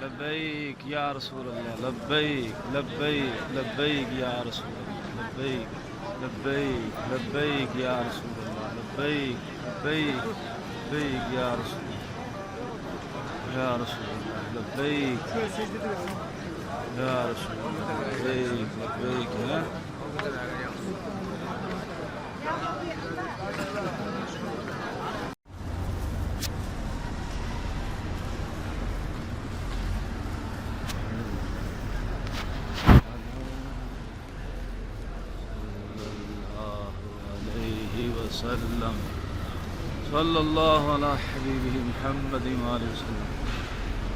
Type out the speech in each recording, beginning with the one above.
लब्बैक या रसूल अल्लाह, लब्बैक लब्बैक लब्बैक या रसूल अल्लाह, लब्बैक लब्बैक लब्बैक या रसूल अल्लाह, लब्बैक लब्बैक लब्बैक या रसूल अल्लाह, लब्बैक या रसूल अल्लाह, लब्बैक लब्बैक है। वसल्लम सल्लल्लाहु अला हबीबिही मुहम्मद व आलिहि वसल्लम।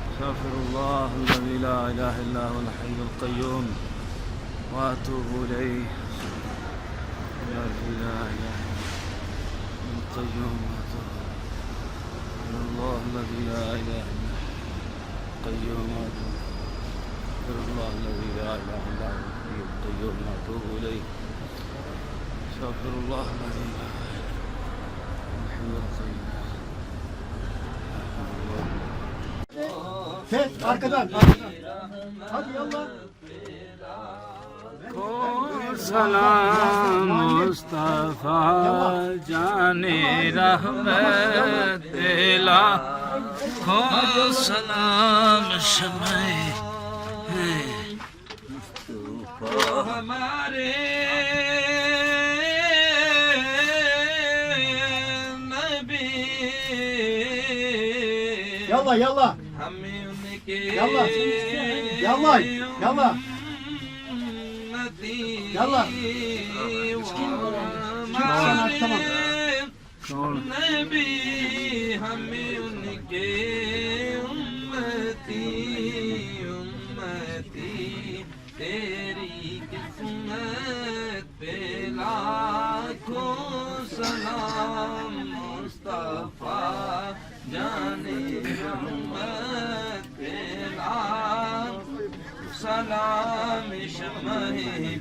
अस्तगफिरुल्लाह अल्लज़ी ला इलाहा इल्ला हुवल हय्युल क़य्यूम व अतूबु इलैहि। ला इलाहा इल्ला हुवल क़य्यूम व अतूबु इलैहि। अल्लज़ी ला इलाहा इल्ला हुवल क़य्यूम व अतूबु अल्लज़ी ला इलाहा इल्ला हुवल क़य्यूम व अतूबु इलैहि। अस्तगफिरुल्लाह अल्लज़ी ला arkadan. Hadi yallah. सलाम मुस्तफा जाने रहमत दिला खो सलाम शमे हमारे नबी। Yallah yallah. Yallah. Yallah. Yallah. Yallah. नबी हमें उनके उम्मती उम्मती तेरी किस्मत पे लाखों सलाम मुस्तफा जाने रहमत पे सलाम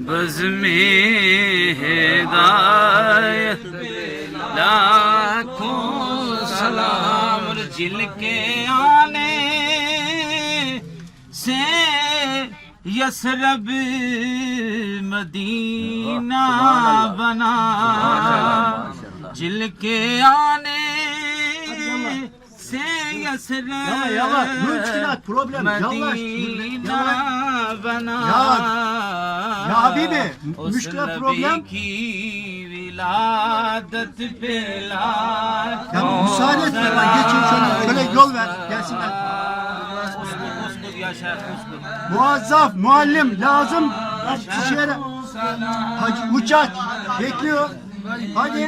बज़ में हिदायत लाखों सलाम जिनके आने से यसरब मदीना बना जिनके आने से यसरब मदीना बना Ya Habibi, müşkülat problem. विलादत पे Ya müsaade et bana, geçin şöyle yol ver, gelsinler. Muazzaf, muallim lazım. Şişere, hacı, uçak bekliyor. Hadi.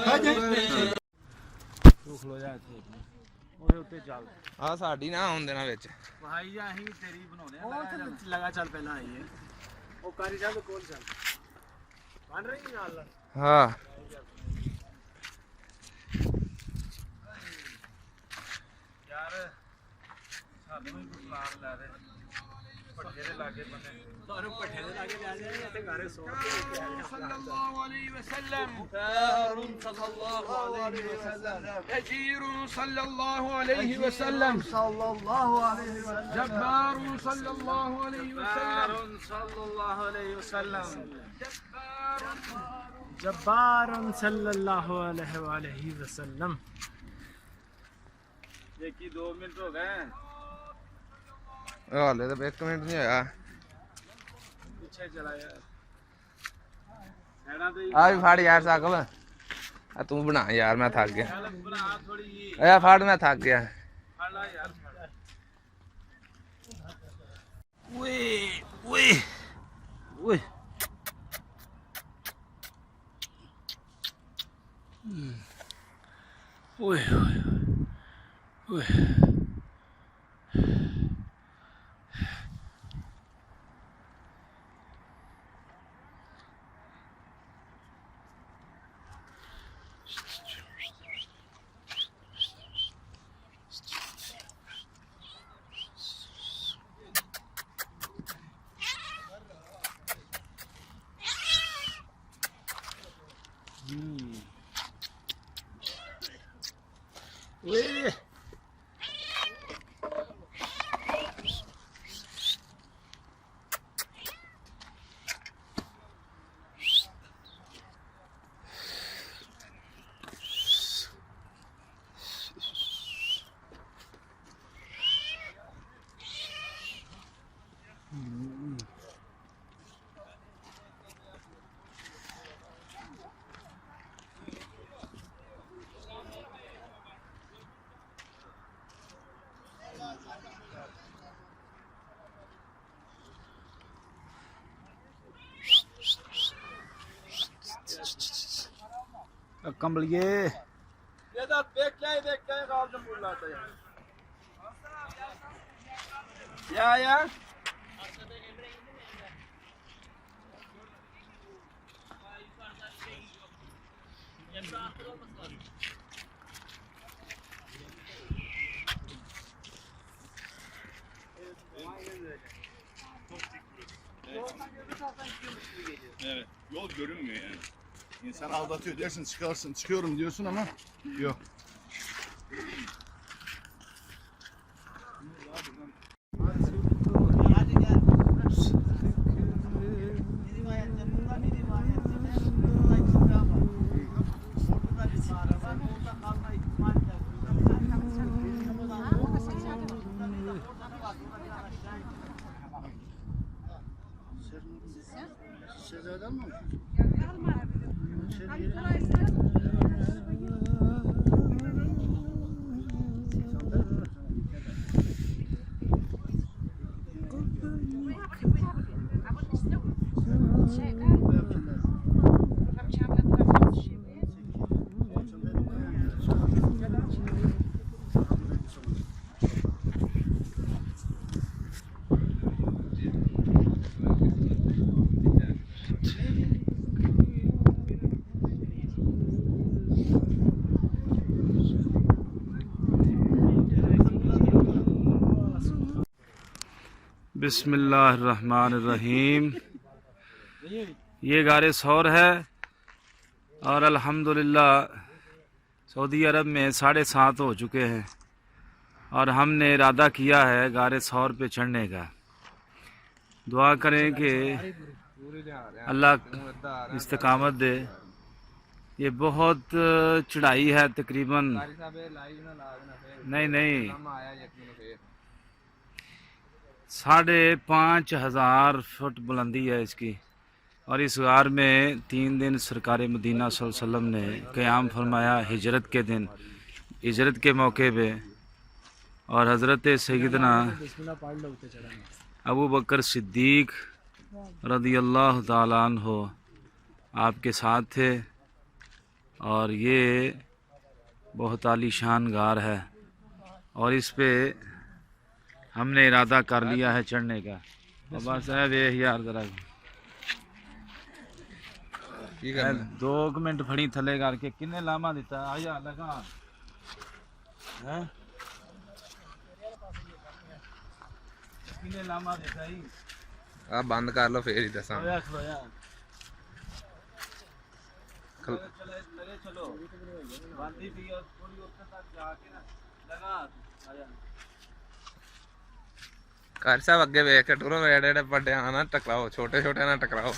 Hadi. ਆ ਸਾਡੀ ਨਾ ਆਉਣ ਦੇਣਾ ਵਿੱਚ ਭਾਈ ਅਸੀਂ ਤੇਰੀ ਬਣਾਉਣੇ ਆ ਉਹ ਤੇ ਲਗਾ ਚੱਲ ਪਹਿਲਾਂ ਆਈਏ ਉਹ ਕਾਰੀ ਸਾਹਿਬ ਕੋਲ ਚੱਲ ਬਣ ਰਹੀ ਨਾਲ ਹਾਂ ਯਾਰ ਸਾਨੂੰ ਵੀ ਕੁਝ ਲਾਣ ਲੈ ਦੇ ਪੱਠੇ ਦੇ ਲਾਗੇ ਬੰਨੇ ਤੁਹਾਨੂੰ ਪੱਠੇ ਦੇ ਲਾਗੇ ਲੈ ਜਾਏ ਤੇ ਘਰੇ ਸੌ ਕੇ ਸੱਲੱਲਾਹੁ ਅਲੈਹਿ ਵਸੱਲਮ ਸੱਲੱਲਾਹੁ ਅਲੈਹਿ ਵਸੱਲਮ ਅਜੀਰ ਸੱਲੱਲਾਹੁ ਅਲੈਹਿ ਵਸੱਲਮ sallallahu aleyhi ve sellem جبار صلى الله عليه وسلم صلى الله عليه وسلم जब्बार सल्लल्लाहु अलैहि वसल्लम। ये की 2 मिनट हो गए ਹਾਲੇ ਤਾਂ 1 ਮਿੰਟ ਨਹੀਂ ਹੋਇਆ पीछे चला यार हैना तो ਆ ਵੀ ਫੜ ਯਾਰ ਸਾਕਲ ਆ ਤੂੰ ਬਣਾ ਯਾਰ ਮੈਂ ਥੱਕ ਗਿਆ बना थोड़ी जी ਆ ਫੜ ਮੈਂ ਥੱਕ ਗਿਆ फड़ा यार ओए ओए ओए ओए ओए ओए कंबलिए या Evet, yol görünmüyor yani. İnsan aldatıyor dersin, çıkarsın, çıkıyorum diyorsun ama yok. Hadi gel. Bir rivayette bunda bir rivayette de burada iktidar var. Orada da bir mağara var. Orada kalma ihtimali de var. Sezer'den mi? बिस्मिल्लाहिर्रहमानिर्रहीम। ये गारे सौर है और अल्हम्दुलिल्लाह Saudi अरब में 7:30 हो चुके हैं और हमने इरादा किया है गारे सौर पे चढ़ने का। दुआ करें कि अल्लाह इस्तकामत दे। ये बहुत चढ़ाई है, तकरीबन नहीं 5,500 फुट बुलंदी है इसकी। और इस गार में 3 दिन सरकार मदीना सल्लल्लाहु अलैहि वसल्लम ने क़याम फरमाया हिजरत के दिन, हिजरत के मौके पे। और हज़रत सैयदना अबू बकर सिद्दीक रज़ियल्लाहु ताला अन्हु आपके साथ थे। और ये बहुत आलीशान गार है और इस पे हमने इरादा कर लिया है चढ़ने का। और बस है वे यार जरा 2 मिनट फड़ी थले करके किन्ने लामा दिता आया लगा है किन्ने लामा दिता ही आ बंद कर लो फिर ही दसा खलोया खलोया चलो बांधी भी और थोड़ी ऊपर तक जाके ना लगा आया। कार साहब अगे वेख के टुरो, एडे एडे बड़े ना टकराओ, छोटे छोटे ना टकराओ।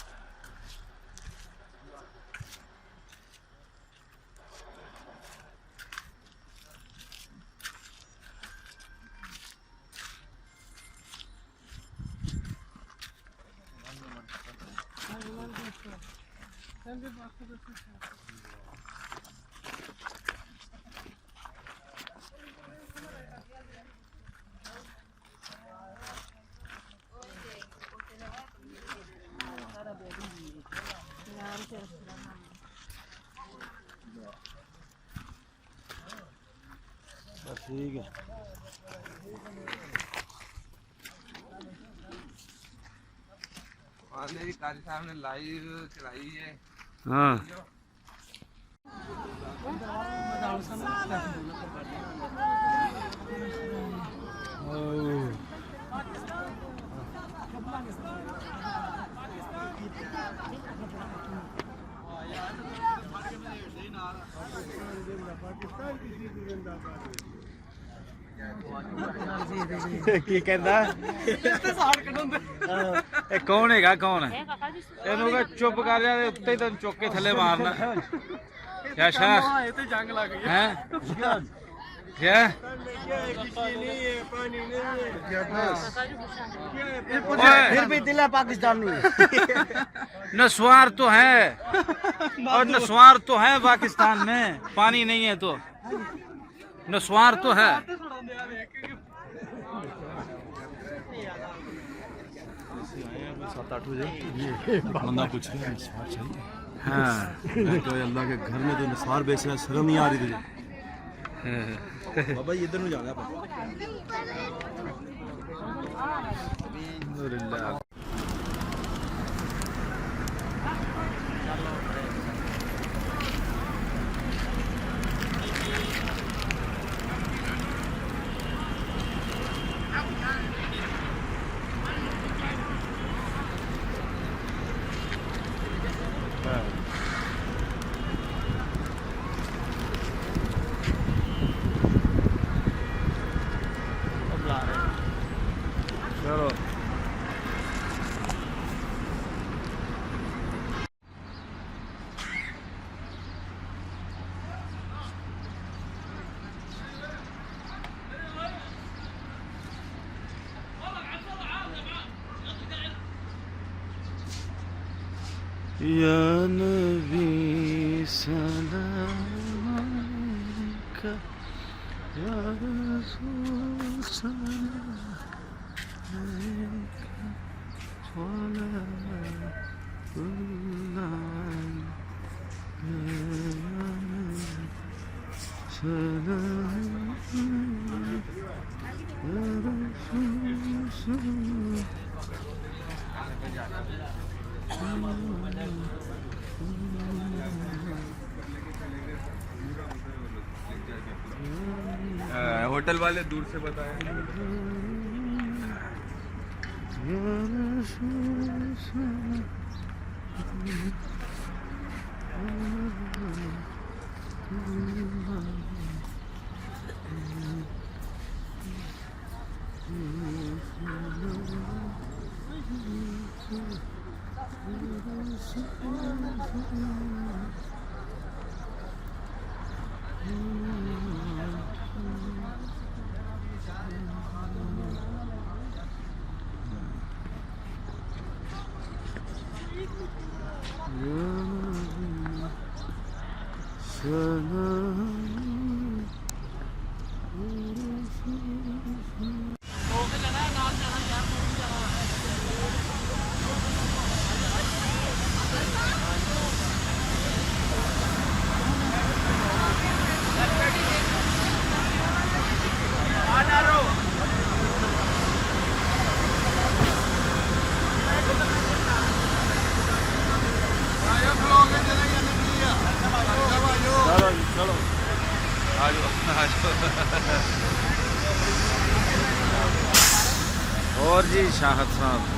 ठीक है कारी साहब ने लाइव चलाई है। हाँ ਕੀ ਕਹਿੰਦਾ ਇਹ ਕੌਣ ਹੈਗਾ ਕੌਣ ਹੈ ਇਹਨੂੰ ਕਹ ਚੁੱਪ ਕਰ ਜਾ ਤੇ ਉੱਤੇ ਹੀ ਤੈਨੂੰ ਚੁੱਕ ਕੇ ਥੱਲੇ ਮਾਰਨਾ ਕਿਆ ਸ਼ਾਹ ਇਹ ਤੇ ਜੰਗ ਲੱਗ ਗਈ ਹੈ क्या फिर भी दिल है पाकिस्तान में नस्वार तो है और नस्वार तो है पाकिस्तान में पानी नहीं है तो नस्वार तो है बंदा पूछ रहा है निस्वार चाहिए हाँ मैं तो अल्लाह के घर में तो निस्वार बेच रहा है शर्म नहीं आ रही तुझे बाबा इधर नहीं जाना अल्हम्दुलिल्लाह चलो या नबी सलाम अलैका या रसूल सलाम होटल वाले दूर से बताए और जी शाहद साहब